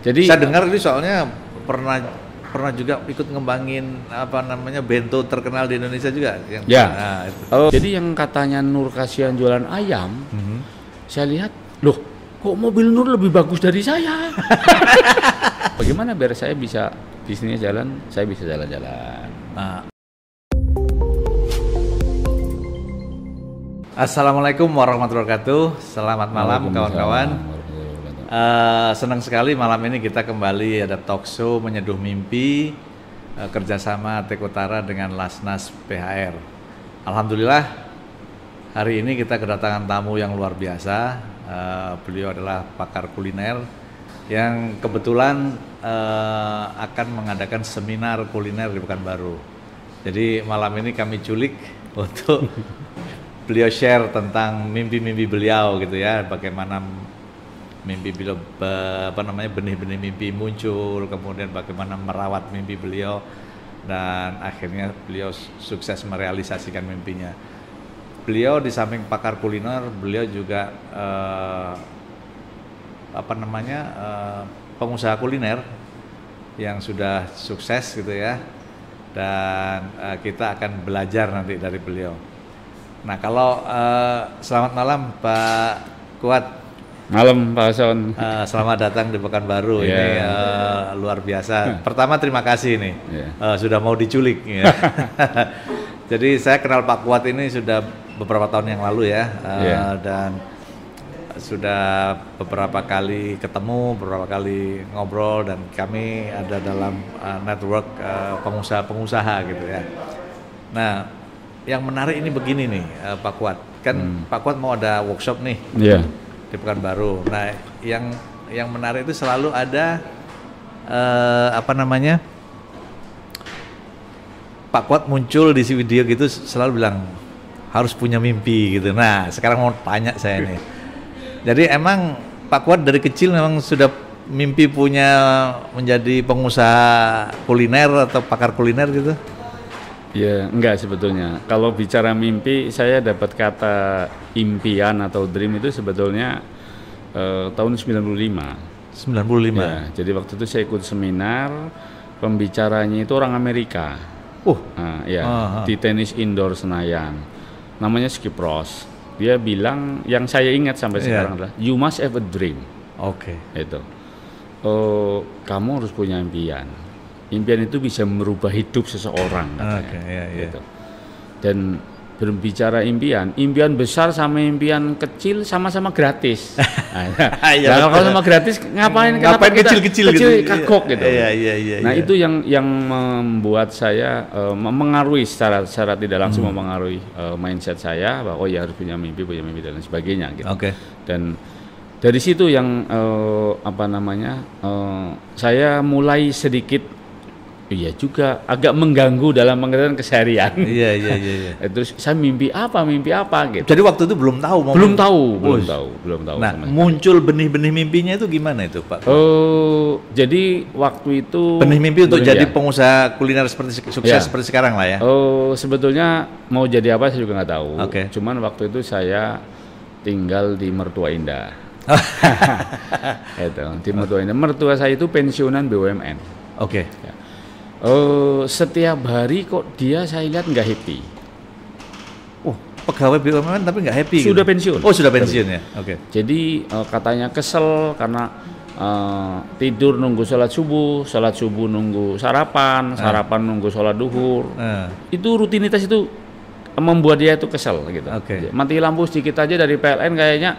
Jadi saya dengar ini soalnya pernah juga ikut ngembangin apa namanya bento terkenal di Indonesia juga. Ya. Nah, itu. Jadi yang katanya Nur kasihan jualan ayam, saya lihat, loh, kok mobil Nur lebih bagus dari saya? Bagaimana biar saya bisa bisnisnya jalan, saya bisa jalan-jalan. Nah. Assalamualaikum warahmatullahi wabarakatuh. Selamat malam kawan-kawan. Senang sekali malam ini kita kembali ada talk show Menyeduh Mimpi kerjasama Teko Utara dengan Lasnas PHR. Alhamdulillah hari ini kita kedatangan tamu yang luar biasa. Beliau adalah pakar kuliner yang kebetulan akan mengadakan seminar kuliner di Pekanbaru. Jadi malam ini kami culik untuk beliau share tentang mimpi-mimpi beliau gitu ya, bagaimana mimpi beliau, benih-benih mimpi muncul, kemudian bagaimana merawat mimpi beliau, dan akhirnya beliau sukses merealisasikan mimpinya. Beliau di samping pakar kuliner, beliau juga pengusaha kuliner yang sudah sukses gitu ya, dan kita akan belajar nanti dari beliau. Nah kalau selamat malam Pak Kuat. Malam Pak Son. Selamat datang di Pekanbaru. Ini luar biasa. Pertama terima kasih nih sudah mau diculik. Ya. Jadi saya kenal Pak Kuat ini sudah beberapa tahun yang lalu ya, dan sudah beberapa kali ketemu, beberapa kali ngobrol, dan kami ada dalam network pengusaha-pengusaha gitu ya. Nah yang menarik ini begini nih Pak Kuat, kan Pak Kuat mau ada workshop nih. Di Pekanbaru. Nah, yang menarik itu selalu ada Pak Kuat muncul di video gitu selalu bilang harus punya mimpi gitu. Nah, sekarang mau tanya saya nih. Jadi emang Pak Kuat dari kecil memang sudah mimpi punya menjadi pengusaha kuliner atau pakar kuliner gitu? Ya, enggak sebetulnya. Kalau bicara mimpi, saya dapat kata impian atau dream itu sebetulnya tahun 95. 95? Ya, jadi waktu itu saya ikut seminar, pembicaranya itu orang Amerika. Di tenis indoor Senayan. Namanya Skip Ross. Dia bilang, yang saya ingat sampai sekarang adalah, you must have a dream. Oke. Itu. Kamu harus punya impian. Impian itu bisa merubah hidup seseorang katanya. Gitu. Dan berbicara impian besar sama impian kecil sama-sama gratis. Kalau sama gratis ngapain kecil-kecil gitu, kagok gitu. Nah itu yang membuat saya mengaruhi secara tidak langsung mempengaruhi mindset saya bahwa ya harus punya mimpi dan sebagainya gitu. Dan dari situ yang saya mulai sedikit juga agak mengganggu dalam pengertian keseharian. Iya. Terus saya mimpi apa gitu. Jadi waktu itu belum tahu. Belum tahu. Nah, muncul benih-benih mimpinya itu gimana itu, Pak? Jadi waktu itu benih mimpi untuk jadi pengusaha kuliner seperti sukses seperti sekarang lah ya. Sebetulnya mau jadi apa saya juga nggak tahu. Cuman waktu itu saya tinggal di Mertua Indah. Di Mertua Indah. Mertua saya itu pensiunan BUMN. Setiap hari kok saya lihat nggak happy. Pegawai BUMN tapi nggak happy. Sudah pensiun. Sudah pensiun ya. Jadi katanya kesel karena tidur nunggu sholat subuh nunggu sarapan nunggu sholat duhur. Itu rutinitas itu membuat dia itu kesel gitu. Mati lampu sedikit aja dari PLN kayaknya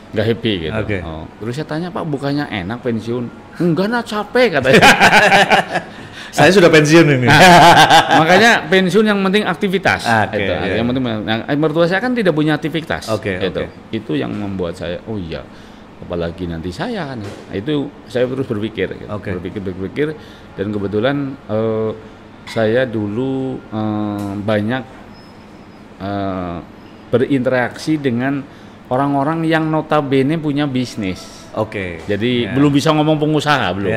nggak happy gitu. Terus saya tanya, Pak, bukannya enak pensiun? Enggak, capek katanya. Saya sudah pensiun ini. Makanya pensiun yang penting aktivitas. Yang penting. Mertua saya kan tidak punya aktivitas. Itu yang membuat saya, apalagi nanti saya kan. Itu saya terus berpikir. Berpikir, dan kebetulan saya dulu banyak berinteraksi dengan orang-orang yang notabene punya bisnis. Jadi belum bisa ngomong pengusaha belum.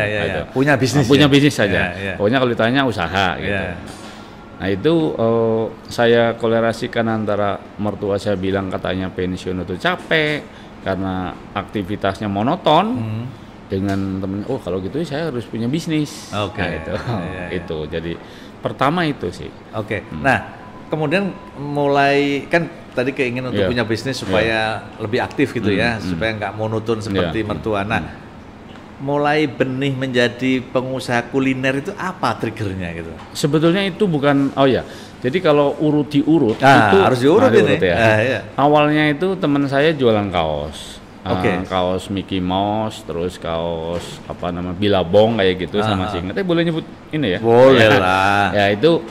Punya bisnis. Punya bisnis saja. Pokoknya kalau ditanya usaha gitu. Nah itu saya kolerasikan antara mertua saya bilang katanya pensiun itu capek karena aktivitasnya monoton. dengan temen, oh kalau gitu saya harus punya bisnis. Oke. Nah, itu. Iya. Itu. Jadi pertama itu sih. Oke. Nah, kemudian mulai kan tadi keingin untuk punya bisnis supaya lebih aktif gitu ya, supaya nggak monoton seperti mertua. Nah, mulai benih menjadi pengusaha kuliner itu apa triggernya gitu? Sebetulnya itu bukan, jadi kalau diurut itu harus diurut ini. Ya. Iya. Awalnya itu teman saya jualan kaos. Oke. Kaos Mickey Mouse, terus kaos Billabong kayak gitu sama Singlet. Boleh nyebut ini ya? Boleh lah. Ya itu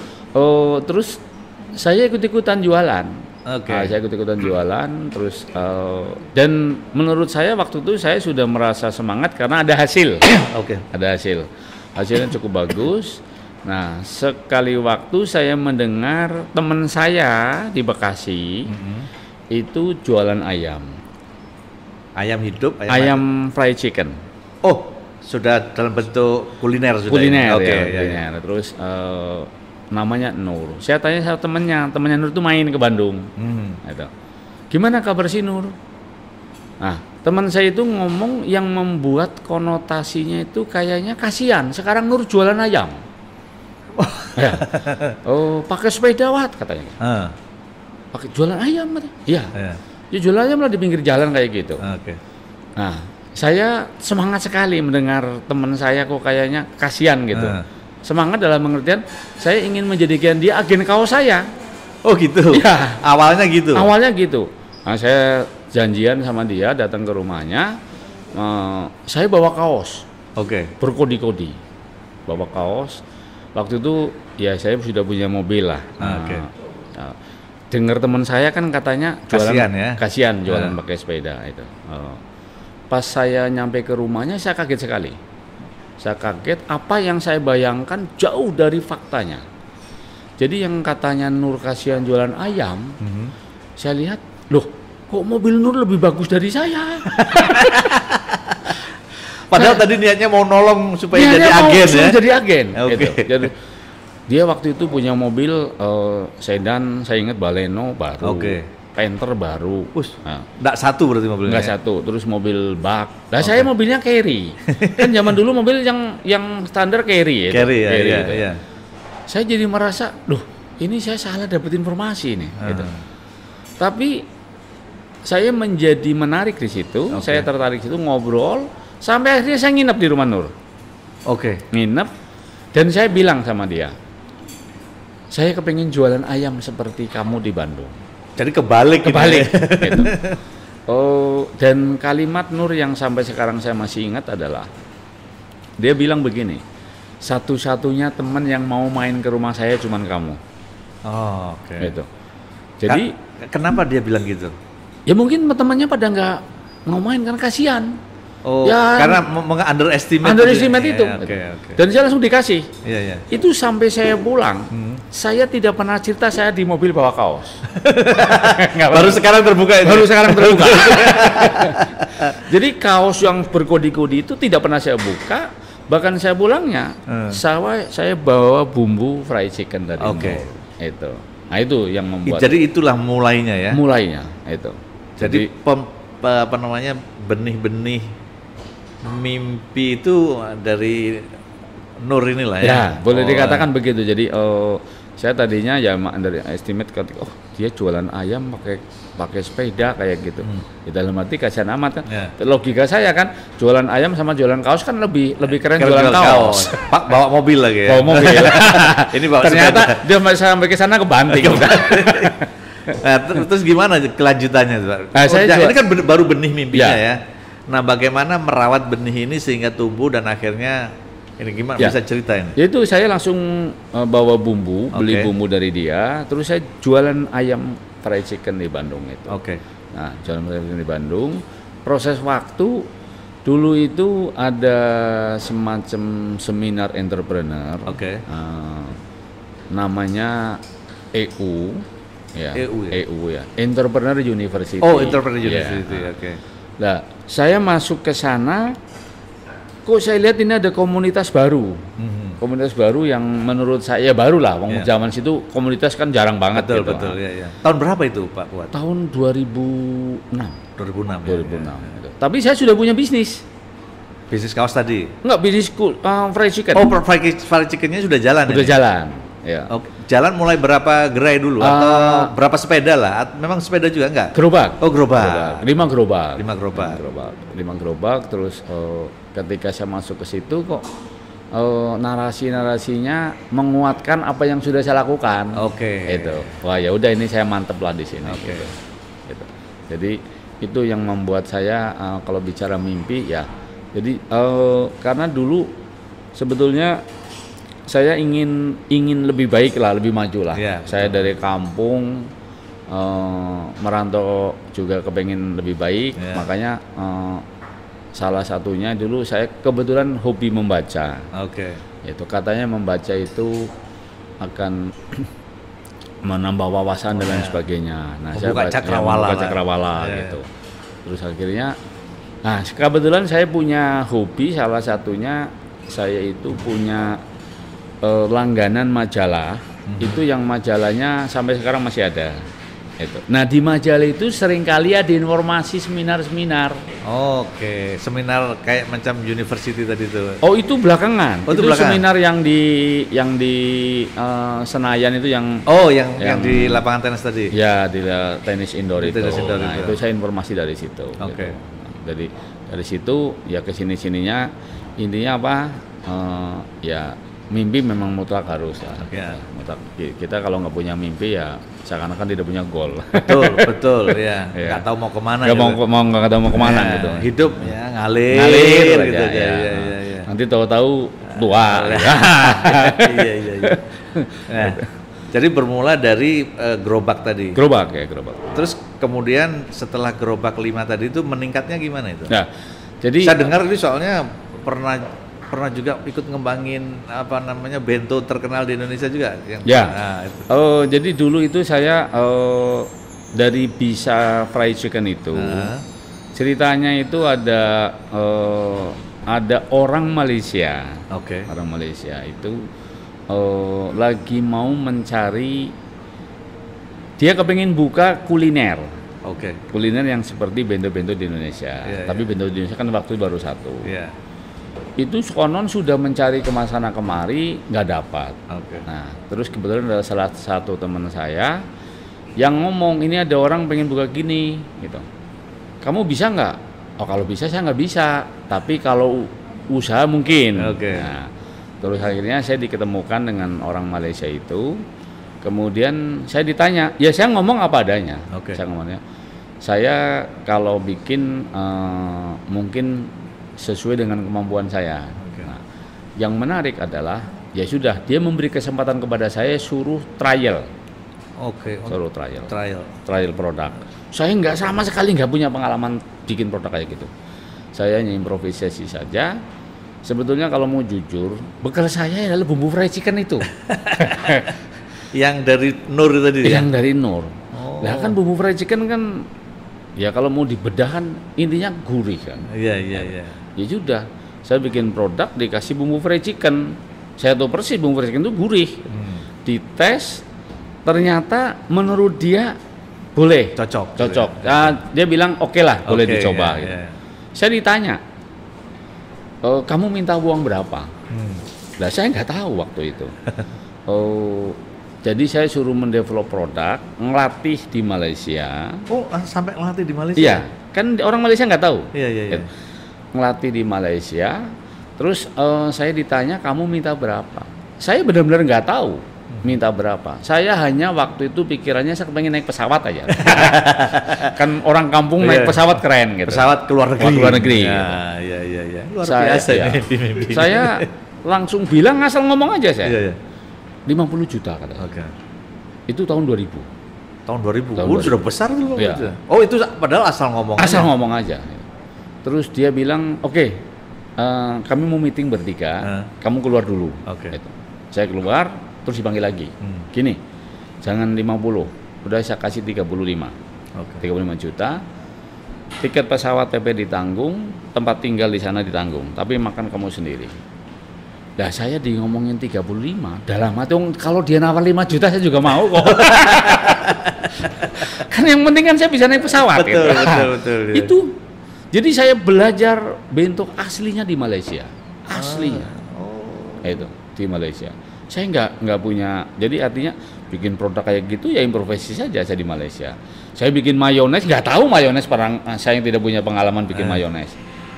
terus saya ikut-ikutan jualan. Oke. Saya ikut-ikutan jualan terus dan menurut saya waktu itu saya sudah merasa semangat karena ada hasil. Oke. Ada hasil. Hasilnya cukup bagus. Nah, sekali waktu saya mendengar teman saya di Bekasi itu jualan ayam. Ayam hidup, ayam fried chicken. Oh, sudah dalam bentuk kuliner sudah. Kuliner, Oke, kuliner. Terus namanya Nur. Saya tanya sama temannya Nur itu main ke Bandung. Gitu. Gimana kabar si Nur? Nah, teman saya itu ngomong yang membuat konotasinya itu kayaknya kasihan. Sekarang Nur jualan ayam. Ya. Oh, pakai sepeda wat katanya. Pakai jualan ayam katanya. Iya. Ya jualan ayam lah di pinggir jalan kayak gitu. Oke. Nah, saya semangat sekali mendengar teman saya kok kayaknya kasihan gitu. Semangat dalam pengertian saya ingin menjadikan dia agen kaos saya. Oh gitu. Ya. Awalnya gitu. Awalnya gitu. Nah, saya janjian sama dia datang ke rumahnya. Saya bawa kaos. Oke. Berkodi-kodi. Bawa kaos. Waktu itu ya saya sudah punya mobil lah. Oke. Dengar teman saya kan katanya kasihan jualan pakai sepeda itu. Pas saya nyampe ke rumahnya saya kaget sekali. Saya kaget apa yang saya bayangkan jauh dari faktanya. Jadi yang katanya Nur kasihan jualan ayam, saya lihat, loh kok mobil Nur lebih bagus dari saya? Padahal tadi niatnya mau nolong supaya jadi agen ya? Jadi agen. Oke. Gitu. Jadi, dia waktu itu punya mobil sedan, saya ingat Baleno baru. Oke. Panther baru. Nggak satu berarti mobilnya? Nggak satu, terus mobil bak. Nah saya mobilnya Carry. Kan zaman dulu mobil yang standar Carry ya. Carry ya, gitu. iya. Saya jadi merasa, loh ini saya salah dapat informasi nih. Gitu. Tapi saya menjadi menarik di situ, saya tertarik di situ ngobrol, sampai akhirnya saya nginep di rumah Nur. Oke. Nginep, dan saya bilang sama dia, saya kepengen jualan ayam seperti kamu di Bandung. Jadi kebalik. Gitu. Dan kalimat Nur yang sampai sekarang saya masih ingat adalah dia bilang begini, satu-satunya teman yang mau main ke rumah saya cuman kamu. Oke. Gitu. Jadi kenapa dia bilang gitu? Ya mungkin temannya pada nggak mau main karena kasihan. Ya, karena underestimate itu. Okay. Dan saya langsung dikasih. Iya. Itu sampai saya pulang, saya tidak pernah cerita saya di mobil bawa kaos. Baru sekarang terbuka itu. Jadi kaos yang berkodi-kodi itu tidak pernah saya buka. Bahkan saya pulangnya, saya bawa bumbu fried chicken dari Nur. Itu. Nah itu yang membuat. Jadi itulah mulainya ya. Mulainya itu. Jadi benih-benih mimpi itu dari Nur inilah ya. Ya, boleh dikatakan begitu. Jadi saya tadinya ya dari estimate dia jualan ayam pakai sepeda kayak gitu. Di dalam arti kasihan amat kan. Logika saya kan jualan ayam sama jualan kaos kan lebih keren jualan kaos. Pak bawa mobil lagi ya. Bawa mobil. Ini bawa ternyata sepeda. Dia sampai ke sana kebanting. Nah, terus gimana kelanjutannya, Pak? Ini kan baru benih mimpinya ya. Nah, bagaimana merawat benih ini sehingga tumbuh dan akhirnya ini gimana bisa ceritain? Itu saya langsung bawa bumbu, beli bumbu dari dia, terus saya jualan ayam fried chicken di Bandung itu. Nah, jualan fried chicken di Bandung. Proses waktu dulu itu ada semacam seminar entrepreneur. Namanya EU. EU ya. Entrepreneur University. Entrepreneur University. Nah, saya masuk ke sana, kok saya lihat ini ada komunitas baru. Komunitas baru yang menurut saya baru lah. Zaman situ komunitas kan jarang banget. Betul. Tahun berapa itu, Pak Fuad? Tahun 2006. 2006. Tapi saya sudah punya bisnis. Bisnis kaos tadi? Enggak, bisnis fried chicken. Oh, fried chickennya sudah jalan. Sudah jalan. Ya. Oh, jalan mulai berapa gerai dulu atau berapa sepeda lah? Memang sepeda juga enggak? Gerobak. Oh, gerobak. 5 gerobak. 5 gerobak. Terus ketika saya masuk ke situ kok narasinya menguatkan apa yang sudah saya lakukan. Oke. Itu. Wah, ya udah ini saya mantep lah di sini. Gitu. Jadi itu yang membuat saya kalau bicara mimpi ya. Jadi karena dulu sebetulnya saya ingin lebih baik lah, lebih maju lah. Yeah, saya dari kampung merantau juga kepengen lebih baik, makanya salah satunya dulu saya kebetulan hobi membaca. Itu katanya membaca itu akan menambah wawasan dan lain sebagainya. Nah, saya buka cakrawala gitu. Terus akhirnya, nah kebetulan saya punya hobi, salah satunya saya itu punya langganan majalah, itu yang majalahnya sampai sekarang masih ada. Itu. Nah di majalah itu seringkali ada informasi seminar-seminar. Seminar kayak macam university tadi itu. Oh itu belakangan. Oh, itu belakangan. Seminar yang di Senayan itu yang. Oh yang di lapangan tenis tadi. Ya di tenis indoor itu. Nah, itu saya informasi dari situ. Gitu. Dari situ ya kesini-sininya intinya apa? Ya mimpi memang mutlak harus lah. Mutlak. Kita kalau nggak punya mimpi ya seakan-akan tidak punya goal. Betul ya. Nggak tahu mau kemana. Nggak tahu mau kemana gitu. Hidup ya ngalir gitu aja. Nanti tahu-tahu tua. Iya. Nah, jadi bermula dari gerobak tadi. Gerobak. Terus kemudian setelah gerobak 5 tadi itu meningkatnya gimana itu? Nah, jadi saya dengar ini soalnya pernah juga ikut ngembangin bento terkenal di Indonesia juga yang jadi dulu itu saya dari Bisa Fried Chicken itu ceritanya itu ada orang Malaysia orang Malaysia itu lagi mau mencari, dia kepengen buka kuliner kuliner yang seperti bento-bento di Indonesia tapi bento di Indonesia kan waktu baru satu itu konon sudah mencari kemana kemari nggak dapat. Nah terus kebetulan ada salah satu teman saya yang ngomong ini ada orang pengen buka gini gitu, kamu bisa nggak? Oh kalau bisa saya nggak bisa, tapi kalau usaha mungkin. Nah, terus akhirnya saya diketemukan dengan orang Malaysia itu, kemudian saya ditanya, ya saya ngomong apa adanya. Saya ngomongnya, saya kalau bikin mungkin sesuai dengan kemampuan saya. Nah, yang menarik adalah ya sudah dia memberi kesempatan kepada saya suruh trial. Suruh trial produk. Saya nggak sama sekali nggak punya pengalaman bikin produk kayak gitu. Saya hanya improvisasi saja. Sebetulnya kalau mau jujur, bekal saya adalah bumbu fried chicken itu. Yang dari Nur tadi. Yang dari Nur. Nah kan bumbu fried chicken kan ya kalau mau dibedahan intinya gurih kan. Iya. Ya sudah, saya bikin produk dikasih bumbu fried chicken. Saya tahu persis bumbu fried chicken itu gurih. Dites, ternyata menurut dia boleh. Cocok. Nah, dia bilang oke lah, boleh dicoba. Gitu. Saya ditanya, kamu minta uang berapa? Nah, saya nggak tahu waktu itu. Jadi saya suruh mendevelop produk, ngelatih di Malaysia. Sampai ngelatih di Malaysia? Iya, kan orang Malaysia nggak tahu. Iya. Ngelatih di Malaysia, terus saya ditanya kamu minta berapa? Saya benar-benar nggak tahu minta berapa. Saya hanya waktu itu pikirannya saya pengen naik pesawat aja. Kan orang kampung naik pesawat keren gitu. Pesawat ke luar negeri. Iya. Luar biasa ini. Saya langsung bilang asal ngomong aja saya. 50 juta kata. Itu tahun 2000. Tahun 2000. Sudah besar tuh. Oh, itu padahal asal ngomong. Asal ngomong aja. Terus dia bilang, "Oke, kami mau meeting bertiga, kamu keluar dulu." Gitu. Saya keluar, terus dipanggil lagi. Gini, jangan 50, udah saya kasih 35. 35 juta. Tiket pesawat PP ditanggung, tempat tinggal di sana ditanggung, tapi makan kamu sendiri. Nah saya di ngomongin 35, dalam hati kalau dia nawar 5 juta saya juga mau kok. Kan yang penting kan saya bisa naik pesawat. Betul. Itu Jadi saya belajar bentuk aslinya di Malaysia, aslinya. Itu di Malaysia. Saya nggak punya, jadi artinya bikin produk kayak gitu ya improvisasi saja saya di Malaysia. Saya bikin mayones, nggak tahu mayones, saya yang tidak punya pengalaman bikin mayones.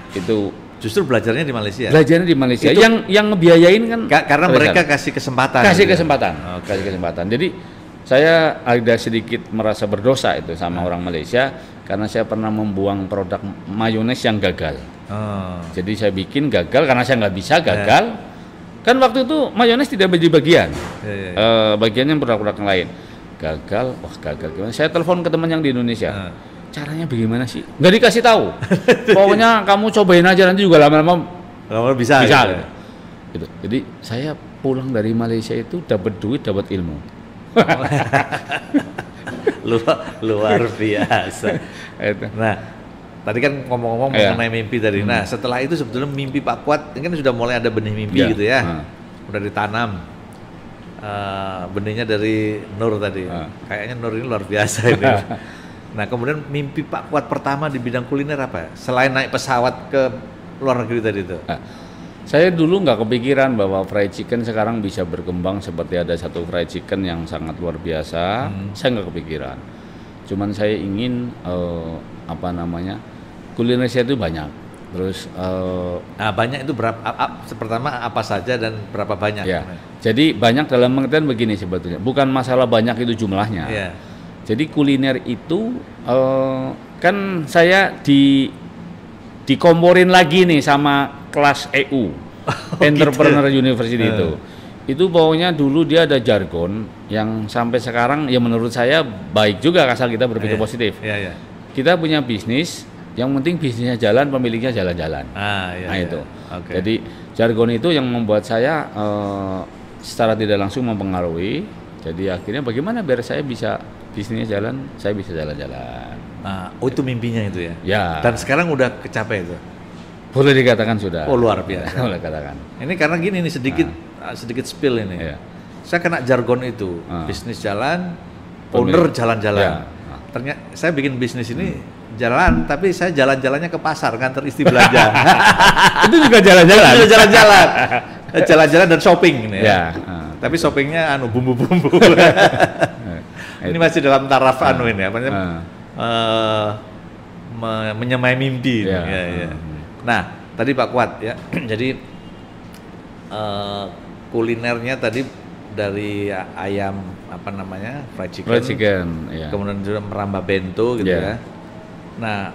Itu justru belajarnya di Malaysia. Belajarnya di Malaysia. Itu, yang ngebiayain kan karena mereka kasih kesempatan. Kasih kesempatan. Kasih kesempatan. Jadi saya ada sedikit merasa berdosa itu sama orang Malaysia karena saya pernah membuang produk mayones yang gagal. Jadi saya bikin gagal karena saya nggak bisa gagal. Kan waktu itu mayones tidak menjadi bagian. Bagiannya produk-produk yang lain. Gagal, wah gagal gimana? Saya telepon ke teman yang di Indonesia. Caranya bagaimana sih? Nggak dikasih tahu. Pokoknya kamu cobain aja, nanti juga lama-lama bisa. Gitu. Jadi saya pulang dari Malaysia itu dapat duit, dapat ilmu. luar biasa. Nah, tadi kan ngomong-ngomong mengenai mimpi tadi. Nah, setelah itu sebetulnya mimpi Pak Kuat ini kan sudah mulai ada benih mimpi gitu ya. Udah ditanam. Benihnya dari Nur tadi. Kayaknya Nur ini luar biasa ini. Nah, kemudian mimpi Pak Kuat pertama di bidang kuliner apa? Selain naik pesawat ke luar negeri tadi itu. Saya dulu nggak kepikiran bahwa fried chicken sekarang bisa berkembang seperti ada satu fried chicken yang sangat luar biasa. Saya nggak kepikiran. Cuman saya ingin kuliner saya itu banyak. Terus banyak itu berapa? Pertama apa saja dan berapa banyak? Ya. Jadi banyak dalam pengertian begini sebetulnya. Bukan masalah banyak itu jumlahnya. Jadi kuliner itu kan saya dikomporin lagi nih sama kelas EU, Entrepreneur University itu pokoknya dulu dia ada jargon yang sampai sekarang ya menurut saya baik juga asal kita berpikir positif. Kita punya bisnis, yang penting bisnisnya jalan, pemiliknya jalan-jalan. Itu. Jadi jargon itu yang membuat saya secara tidak langsung mempengaruhi. Jadi akhirnya bagaimana biar saya bisa bisnisnya jalan, saya bisa jalan-jalan. Itu mimpinya itu ya? Ya. Dan sekarang udah kecapai itu? Boleh dikatakan sudah. Luar biasa. Boleh katakan. Ini karena gini nih sedikit spill ini. Saya kena jargon itu, bisnis jalan, owner jalan-jalan. Ternyata saya bikin bisnis ini jalan, tapi saya jalan-jalannya ke pasar nganter istri belanja. Itu juga jalan-jalan. Itu jalan-jalan. Jalan-jalan dan shopping ini ya. Tapi shoppingnya bumbu-bumbu. Ini masih dalam taraf ini menyamai mimpi. Nah, tadi Pak Kuat ya. Jadi kulinernya tadi dari ayam fried chicken kemudian juga merambah bento gitu ya. Nah,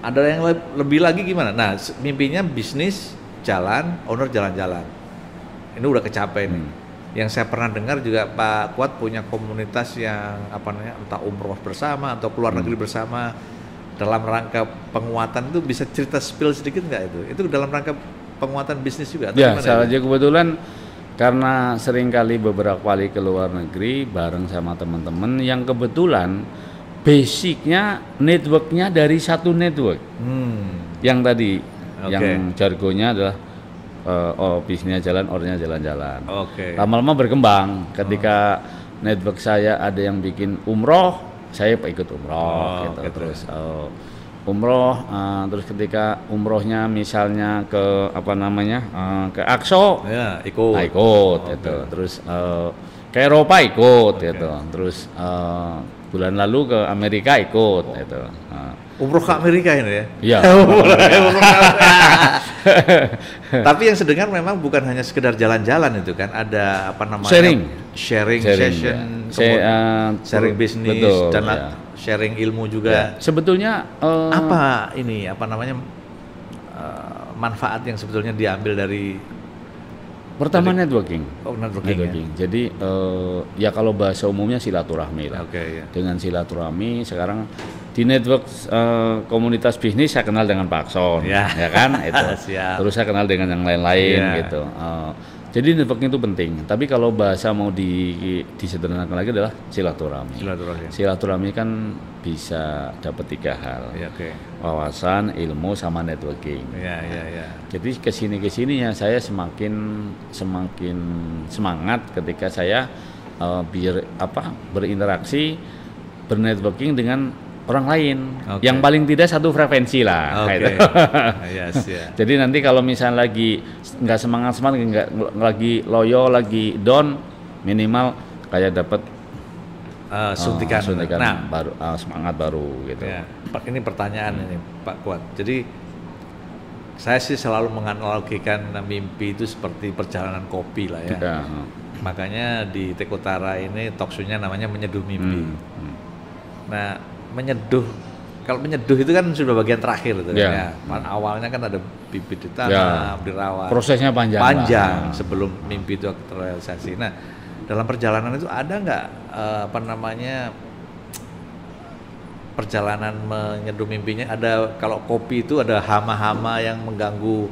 ada yang lebih lagi gimana? Nah, mimpinya bisnis jalan, owner jalan-jalan. Ini udah kecapai nih. Yang saya pernah dengar juga Pak Kuat punya komunitas yang entah umroh bersama atau keluar negeri bersama dalam rangka penguatan. Itu bisa cerita spill sedikit nggak itu? Itu dalam rangka penguatan bisnis juga? Ya, salah aja kebetulan karena seringkali beberapa kali ke luar negeri bareng sama teman-teman yang kebetulan basicnya networknya dari satu network. Yang tadi yang jargonnya adalah bisnisnya jalan, orangnya jalan-jalan. Lama-lama berkembang. Ketika network saya ada yang bikin umroh, saya ikut umroh. Terus umroh, terus ketika umrohnya misalnya ke ke Aqsa, ikut. Terus ke Eropa ikut, Terus bulan lalu ke Amerika ikut, Umroh ke Amerika ini ya? Iya. Tapi yang sedengar memang bukan hanya sekedar jalan-jalan itu kan, ada sharing session, sharing bisnis dan sharing ilmu juga. Sebetulnya manfaat yang sebetulnya diambil dari pertama networking. Networking. Ya. Jadi ya kalau bahasa umumnya silaturahmi lah. Dengan silaturahmi sekarang di network komunitas bisnis saya kenal dengan Pak Akson, ya kan? Itu. Terus saya kenal dengan yang lain-lain gitu. Jadi networking itu penting. Tapi kalau bahasa mau disederhanakan lagi adalah silaturahmi. Silaturahmi kan bisa dapat 3 hal. Wawasan, ilmu, sama networking. Jadi kesininya saya semakin semangat ketika saya berinteraksi, bernetworking dengan orang lain, yang paling tidak satu frekuensi lah. Gitu. Yes, yeah. Jadi nanti kalau misalnya lagi nggak semangat, nggak lagi loyo, lagi down, minimal kayak dapat suntikan baru, semangat baru gitu. Ya, ini pertanyaan ini Pak Kuat. Jadi saya sih selalu menganalogikan mimpi itu seperti perjalanan kopi lah ya. Makanya di Tek Utara ini talkshow-nya namanya Menyeduh Mimpi. Nah, kalau menyeduh itu kan sudah bagian terakhir itu ya. Awalnya kan ada bibit ditanam, dirawat. Prosesnya panjang sebelum mimpi itu terrealisasi. Nah, dalam perjalanan itu ada nggak perjalanan menyeduh mimpinya? Ada, kalau kopi itu ada hama-hama yang mengganggu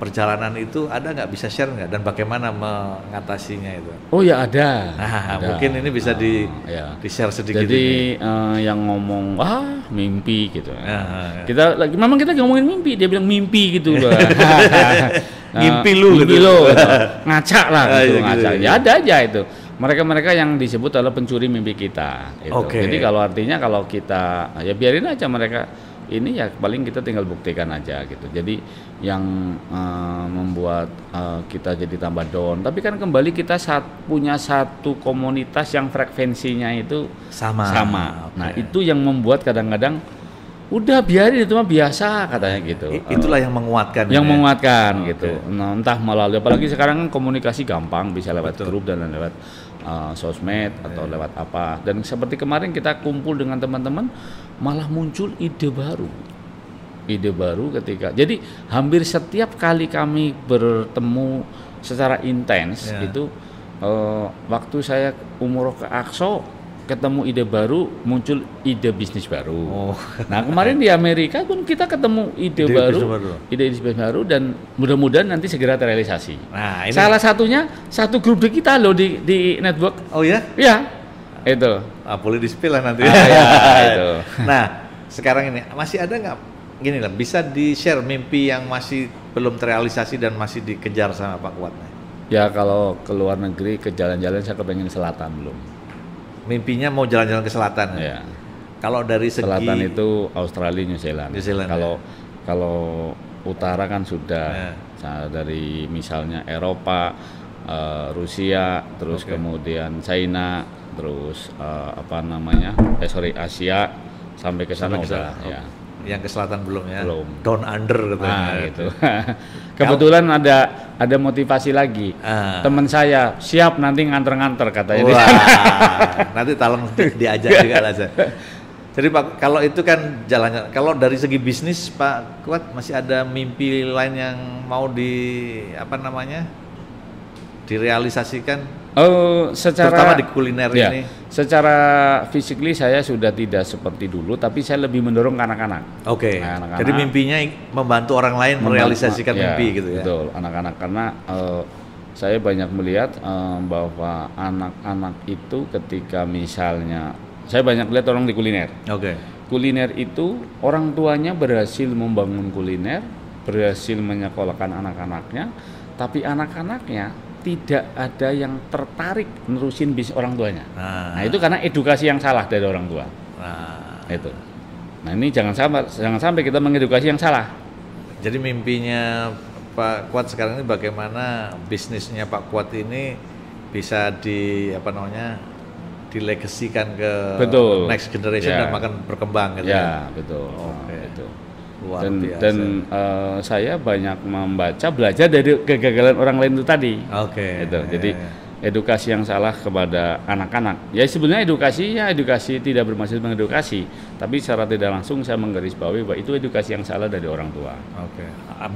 perjalanan itu, ada nggak, bisa share nggak, dan bagaimana mengatasinya itu? Oh ya ada. Mungkin ini bisa di share sedikit. Jadi yang ngomong mimpi gitu. Kita memang kita ngomongin mimpi, dia bilang mimpi gitu loh. Mimpi lu gitu. Ngaca lah gitu, ngaca. Ya ada aja itu. Mereka yang disebut adalah pencuri mimpi kita. Gitu. Jadi kalau artinya kalau kita ya biarin aja mereka ini, ya paling kita tinggal buktikan aja gitu. Jadi yang membuat kita jadi tambah down. Tapi kan kembali kita punya satu komunitas yang frekuensinya itu sama. Nah itu yang membuat kadang-kadang udah biarin, itu mah biasa katanya gitu. Itulah yang menguatkan. Gitu. Nah, entah melalui, apalagi sekarang komunikasi gampang, bisa lewat grup dan lewat sosmed atau lewat apa. Dan seperti kemarin kita kumpul dengan teman-teman, malah muncul ide baru ketika. Jadi hampir setiap kali kami bertemu secara intens itu waktu saya umroh ke Aqsa, ketemu ide baru, muncul ide bisnis baru. Nah kemarin di Amerika pun kita ketemu ide bisnis baru dan mudah-mudahan nanti segera terrealisasi. Nah, ini salah satunya satu grup kita loh di network. Oh ya? Iya, itu. Boleh di-spill lah nanti. Itu. Nah sekarang ini masih ada nggak? Gini lah, bisa di-share mimpi yang masih belum terrealisasi dan masih dikejar sama Pak Kuat? Ya kalau ke luar negeri, ke jalan-jalan, saya kepengen selatan belum. Mimpinya mau jalan-jalan ke selatan. Ya. Kalau dari segi selatan itu Australia, New Zealand. Kalau utara kan sudah dari misalnya Eropa, Rusia, terus kemudian China, terus Asia sampai ke sana udah ya. Yang ke selatan belum ya? Belum. Down under gitu. Kebetulan ada motivasi lagi. Teman saya siap nanti nganter-nganter katanya. Wah, nanti tolong diajak juga lah. Jadi Pak, kalau itu kan jalannya. Kalau dari segi bisnis Pak Kuat masih ada mimpi lain yang mau direalisasikan? Terutama di kuliner ini. Secara physically saya sudah tidak seperti dulu, tapi saya lebih mendorong ke anak-anak. Jadi mimpinya membantu orang lain merealisasikan mimpi gitu ya. Betul, anak-anak, karena saya banyak melihat bahwa anak-anak itu ketika misalnya saya banyak lihat orang di kuliner. Kuliner itu orang tuanya berhasil membangun kuliner, berhasil menyekolahkan anak-anaknya, tapi anak-anaknya tidak ada yang tertarik nerusin bisnis orang tuanya. Nah itu karena edukasi yang salah dari orang tua. Itu. Nah ini jangan sampai kita mengedukasi yang salah. Jadi mimpinya Pak Kuat sekarang ini bagaimana bisnisnya Pak Kuat ini bisa dilegasikan ke next generation dan makan berkembang gitu. Ya betul. Itu. Dan saya banyak belajar dari kegagalan orang lain itu tadi. Jadi edukasi yang salah kepada anak-anak. Ya sebenarnya edukasi tidak bermaksud mengedukasi, tapi secara tidak langsung saya menggarisbawahi bahwa itu edukasi yang salah dari orang tua.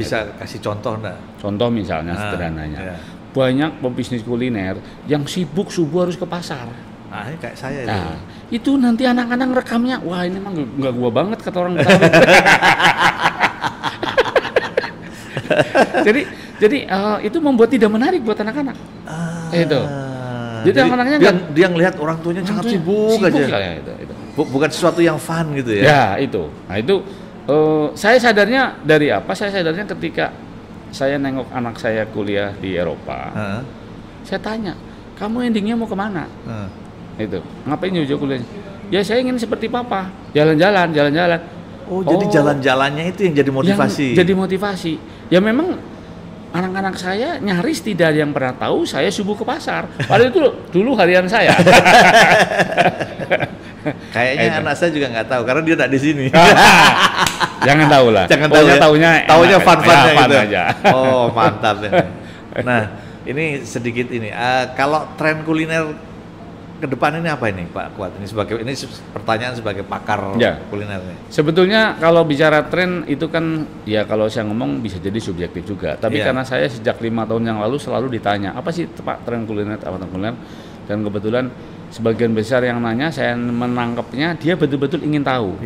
Bisa kasih contoh enggak? Contoh misalnya sederhananya. Banyak pebisnis kuliner yang sibuk subuh harus ke pasar. Ini kayak saya itu. Itu nanti anak-anak rekamnya, wah ini mah nggak gua banget kata orang Betawi. jadi itu membuat tidak menarik buat anak-anak. Itu. Jadi anak-anaknya dia ngelihat orang tuanya sangat sibuk aja. Itu. Bukan sesuatu yang fun gitu ya. Ya itu. Nah itu saya sadarnya dari apa? Saya sadarnya ketika saya nengok anak saya kuliah di Eropa. Saya tanya, kamu endingnya mau kemana? Itu ngapain jauh-jauh kuliah? Ya saya ingin seperti papa, jalan-jalan. Oh, jadi jalan-jalannya itu yang jadi motivasi. Jadi motivasi. Ya memang anak-anak saya nyaris tidak ada yang pernah tahu saya subuh ke pasar. Padahal itu dulu harian saya. Kayaknya anak saya juga nggak tahu karena dia nggak di sini. Jangan tahu lah. Jangan tahu ya. Taunya fun-funnya fun gitu. Aja. Oh, mantap ini. Nah, ini sedikit ini. Kalau tren kuliner ke depan ini apa ini Pak Kuat? Ini pertanyaan sebagai pakar kuliner ini. Sebetulnya kalau bicara tren itu kan ya kalau saya ngomong bisa jadi subjektif juga. Tapi karena saya sejak 5 tahun yang lalu selalu ditanya apa sih Pak tren kuliner, dan kebetulan sebagian besar yang nanya saya menangkapnya dia betul-betul ingin tahu.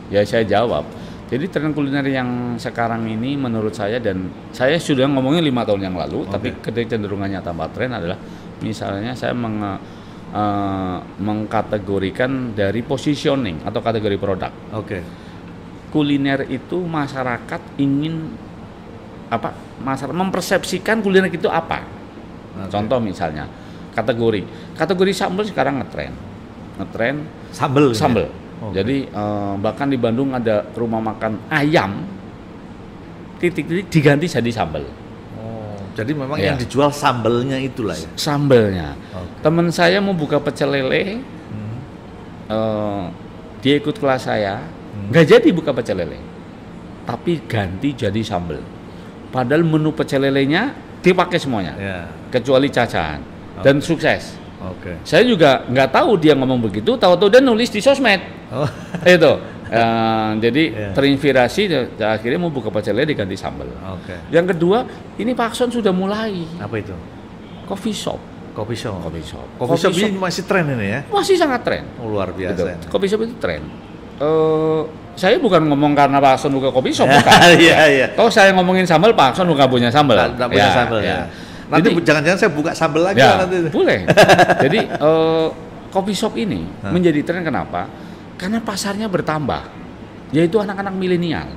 Ya saya jawab. Jadi tren kuliner yang sekarang ini menurut saya, dan saya sudah ngomongin 5 tahun yang lalu, tapi kecenderungannya tambah tren adalah misalnya saya mengkategorikan dari positioning atau kategori produk. Kuliner itu masyarakat ingin apa? Masyarakat mempersepsikan kuliner itu apa? Contoh misalnya kategori sambal sekarang ngetren sambal. Jadi bahkan di Bandung ada rumah makan ayam titik-titik diganti jadi sambal. Jadi memang yang dijual sambelnya itulah ya. Sambelnya. Teman saya mau buka pecel lele, dia ikut kelas saya, nggak jadi buka pecel lele, tapi ganti jadi sambel. Padahal menu pecel lelenya dipakai semuanya, kecuali cacahan, dan sukses. Saya juga nggak tahu dia ngomong begitu, tahu-tahu dia nulis di sosmed. Itu. Jadi terinspirasi, akhirnya mau buka pecel lele diganti sambal. Yang kedua, ini Pak Akson sudah mulai. Apa itu? Coffee shop ini masih tren ini ya? Masih sangat tren. Luar biasa. Gitu. Coffee shop itu tren. Saya bukan ngomong karena Pak Akson buka coffee shop, bukan. Kalau saya ngomongin sambal, Pak Akson bukan punya sambal. Nggak punya sambal ya. Nanti jangan-jangan saya buka sambal lagi nanti. Boleh. Jadi coffee shop ini menjadi tren kenapa? Karena pasarnya bertambah, yaitu anak-anak milenial.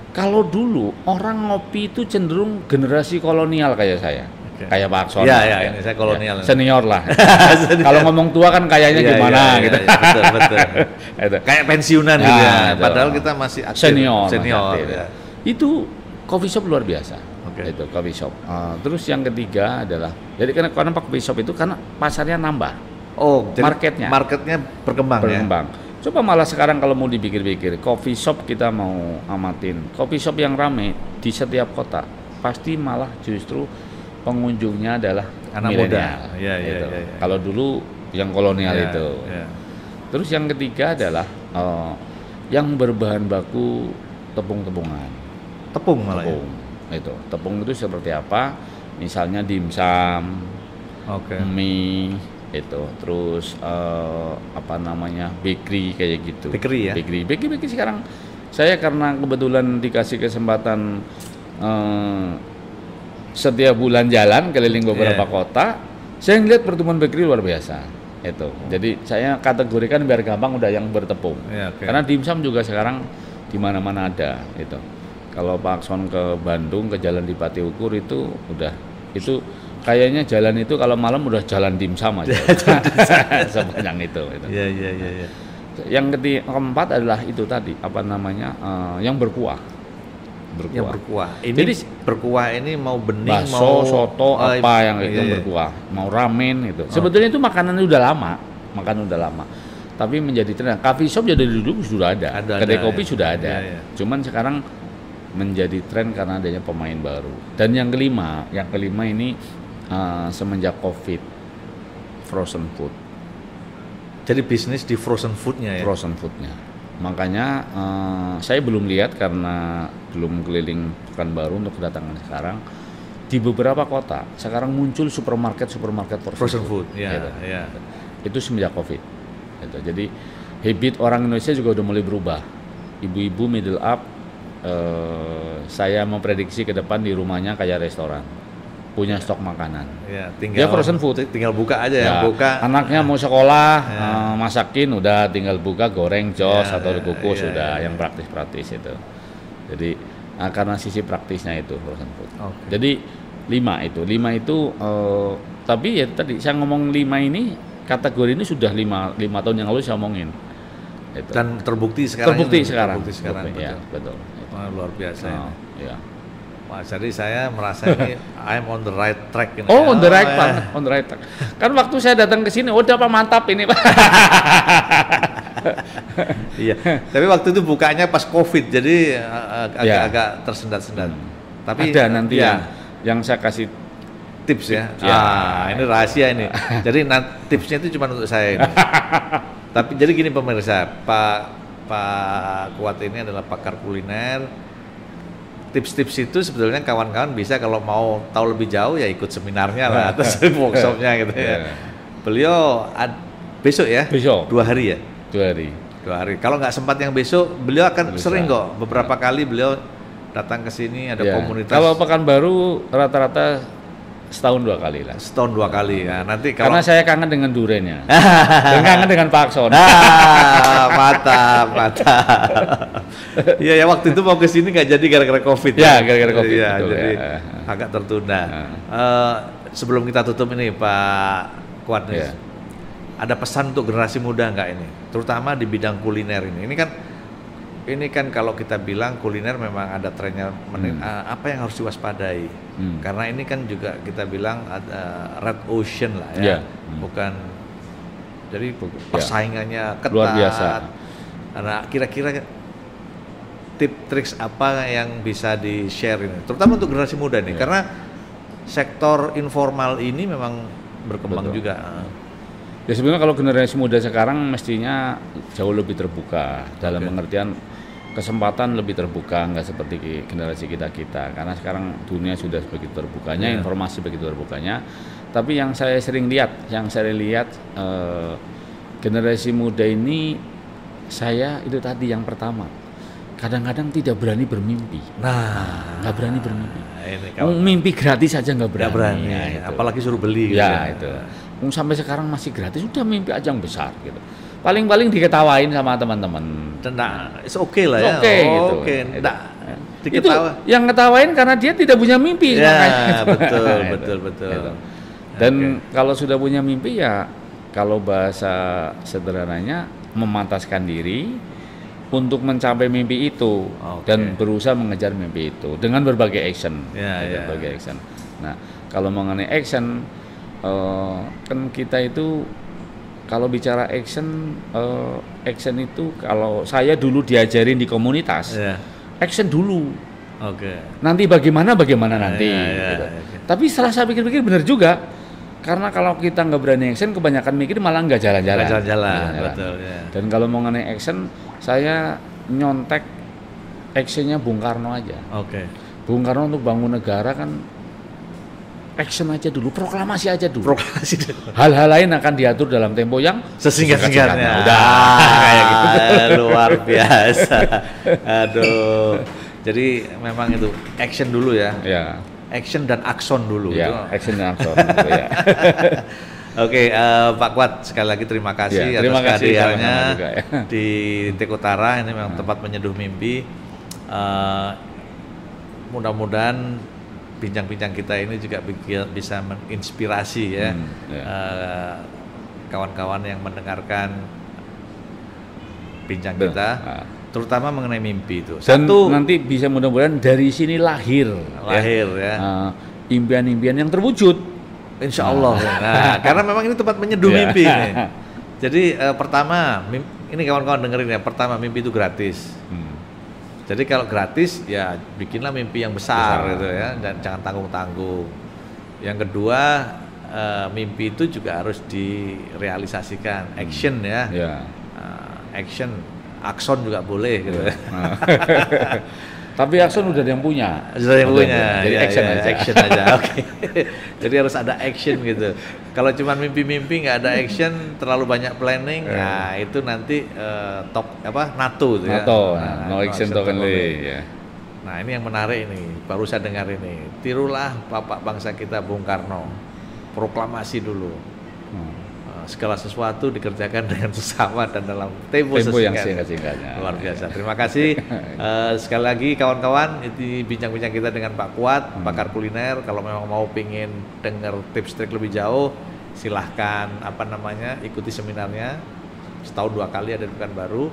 Kalau dulu orang ngopi itu cenderung generasi kolonial kayak saya, kayak Pak Akson. Ini saya kolonial. Senior lah. Kalau ngomong tua kan kayaknya gimana gitu. Betul. Kayak pensiunan gitu ya. Padahal kita masih aktif. Senior. Itu coffee shop luar biasa. Itu coffee shop. Terus yang ketiga adalah, jadi karena coffee shop itu karena pasarnya nambah. Marketnya berkembang. Coba malah sekarang kalau mau dipikir-pikir, coffee shop kita mau amatin, coffee shop yang rame di setiap kota pasti malah justru pengunjungnya adalah anak muda. Kalau dulu yang kolonial itu. Terus yang ketiga adalah yang berbahan baku tepung-tepungan. Tepung malah. Itu tepung itu seperti apa? Misalnya dimsum, mie. Itu terus bakery kayak gitu. Bakery sekarang saya karena kebetulan dikasih kesempatan setiap bulan jalan keliling beberapa kota, saya ngeliat pertumbuhan bakery luar biasa. Itu jadi saya kategorikan biar gampang udah yang bertepung. Karena dimsum juga sekarang di mana-mana ada. Itu kalau Pak Akson ke Bandung ke Jalan Dipati Ukur itu kayaknya jalan itu kalau malam udah jalan dimsum aja. Sepanjang itu. Yang keempat adalah itu tadi yang berkuah. Jadi berkuah ini mau bening, bakso, soto, yang berkuah, mau ramen itu. Sebetulnya itu makanan udah lama. Tapi menjadi tren. Coffee shop jadi dulu sudah ada. Kedai kopi sudah ada. Cuman sekarang menjadi tren karena adanya pemain baru. Dan yang kelima ini semenjak COVID, frozen food. Jadi bisnis di frozen foodnya ya? Frozen foodnya. Makanya saya belum lihat karena belum keliling Pekanbaru untuk kedatangan sekarang. Di beberapa kota sekarang muncul supermarket frozen food. Itu semenjak COVID. Jadi habit orang Indonesia juga udah mulai berubah. Ibu-ibu middle up, saya memprediksi ke depan di rumahnya kayak restoran. Punya stok makanan. Tinggal frozen food. Tinggal buka aja buka. Anaknya mau sekolah, masakin udah tinggal buka, goreng, jos atau kukus sudah yang praktis itu. Jadi karena sisi praktisnya itu frozen food. Jadi 5 itu. Tapi ya tadi saya ngomong 5 ini kategori ini sudah lima tahun yang lalu saya omongin. Itu. Dan terbukti sekarang. Terbukti sekarang. Betul. Ya, betul. Wah, luar biasa. Ya. Wah, jadi saya merasa ini I'm on the right track ini. On the right track, on the right track. Kan waktu saya datang ke sini, udah Pak mantap ini Pak. Iya. Tapi waktu itu bukanya pas COVID, jadi agak tersendat-sendat. Tapi ada nanti yang saya kasih tips ya. Ini rahasia ini. Jadi tipsnya itu cuma untuk saya ini. Tapi jadi gini pemirsa, Pak Kuat ini adalah pakar kuliner. Tips-tips itu sebetulnya kawan-kawan bisa kalau mau tahu lebih jauh ya ikut seminarnya lah atau workshopnya gitu ya. Beliau besok ya? Besok. 2 hari ya? 2 hari. 2 hari. Kalau nggak sempat yang besok, beliau akan sering kok. Beberapa kali beliau datang ke sini ada komunitas. Kalau Pekanbaru rata-rata setahun 2 kali lah. Setahun 2 kali ya. Nanti karena saya kangen dengan durennya. Dan kangen dengan Pak Akson. Mantap. Iya ya, waktu itu mau ke sini nggak jadi gara-gara COVID. Ya, gara-gara COVID. Ya, betul, jadi agak tertunda. Sebelum kita tutup ini Pak Kuat nih. Ada pesan untuk generasi muda nggak ini? Terutama di bidang kuliner ini. Ini kan kalau kita bilang kuliner memang ada trennya, apa yang harus diwaspadai? Karena ini kan juga kita bilang ada red ocean lah ya, bukan. Jadi persaingannya ketat. Luar biasa. Nah, kira-kira tips apa yang bisa di-share ini, terutama untuk generasi muda nih, karena sektor informal ini memang berkembang juga. Ya sebenarnya kalau generasi muda sekarang mestinya jauh lebih terbuka dalam pengertian kesempatan lebih terbuka, nggak seperti generasi kita karena sekarang dunia sudah begitu terbukanya, informasi begitu terbukanya. Tapi yang saya sering lihat generasi muda ini, saya itu tadi yang pertama, kadang-kadang tidak berani bermimpi. Nggak berani bermimpi. Mimpi gratis saja nggak berani. Ya, apalagi suruh beli. Ya itu. Sampai sekarang masih gratis, sudah mimpi aja yang besar gitu. Paling-paling diketawain sama teman-teman. It's okay lah ya. Oke. Itu yang ngetawain karena dia tidak punya mimpi. Ya, betul. Gitu. Dan kalau sudah punya mimpi ya, kalau bahasa sederhananya memantaskan diri untuk mencapai mimpi itu dan berusaha mengejar mimpi itu dengan berbagai action. Berbagai action. Nah, kalau mengenai action, kan kita itu kalau bicara action itu kalau saya dulu diajarin di komunitas, action dulu. Nanti bagaimana nanti. Gitu. Tapi setelah saya pikir-pikir benar juga, karena kalau kita nggak berani action, kebanyakan mikir malah nggak jalan-jalan. Betul. Ya. Dan kalau mau mengenai action, saya nyontek actionnya Bung Karno aja. Bung Karno untuk bangun negara kan action aja dulu, proklamasi aja dulu. Hal-hal lain akan diatur dalam tempo yang sesingkat-singkatnya. Udah kayak gitu. Luar biasa. Aduh. Jadi memang itu action dulu ya. Action dan akson dulu. Action dan akson. Gitu, ya. Oke, Pak Kuat, sekali lagi terima kasih atas kehadirannya di Tekutara. Ini memang tempat menyeduh mimpi. Mudah-mudahan bincang-bincang kita ini juga bisa menginspirasi ya kawan-kawan yang mendengarkan bincang kita, terutama mengenai mimpi itu. Dan nanti bisa mudah-mudahan dari sini lahir ya. Impian-impian yang terwujud. Insya Allah. Karena memang ini tempat menyeduh mimpi ini. Jadi pertama, ini kawan-kawan dengerin ya. Pertama, mimpi itu gratis. Jadi kalau gratis ya bikinlah mimpi yang besar gitu ya, dan jangan tanggung-tanggung. Yang kedua, mimpi itu juga harus direalisasikan, action ya. Action, akson juga boleh gitu. Tapi akson udah ada yang punya. Jadi action aja. Jadi harus ada action gitu. Kalau cuma mimpi-mimpi nggak ada action, terlalu banyak planning, nah itu nanti NATO tuh ya. No action token ya. Nah ini yang menarik ini, baru saya dengar ini. Tirulah bapak bangsa kita Bung Karno, proklamasi dulu. Segala sesuatu dikerjakan dengan sesama dan dalam tempo yang singkat-singkatnya. Luar biasa. Terima kasih sekali lagi kawan-kawan, itu bincang-bincang kita dengan Pak Kuat, pakar kuliner. Kalau memang mau pingin dengar tips trik lebih jauh, silahkan ikuti seminarnya, setahun 2 kali ada di Pekanbaru.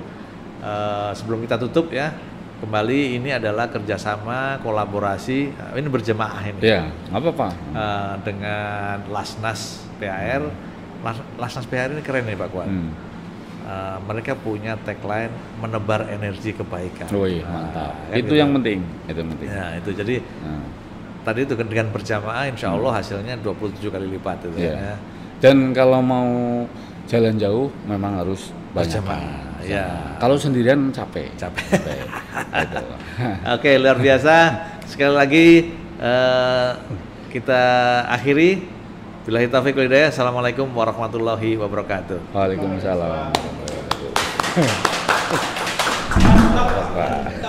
Sebelum kita tutup ya, kembali ini adalah kerjasama kolaborasi, ini berjemaah ini. Ya, nggak apa-apa. Dengan Lasnas PAR. Lasnas PAR ini keren nih Pak Kuat. Mereka punya tagline menebar energi kebaikan. Oh iya, mantap. Itu yang penting. Itu penting. Ya, itu jadi tadi itu dengan berjamaah insya Allah hasilnya 27 kali lipat itu ya. Dan kalau mau jalan jauh memang harus berjamaah. Ya. Kalau sendirian capek. Oke, luar biasa. Sekali lagi kita akhiri. Billahi taufiq wal hidayah. Assalamualaikum warahmatullahi wabarakatuh. Waalaikumsalam warahmatullahi wabarakatuh.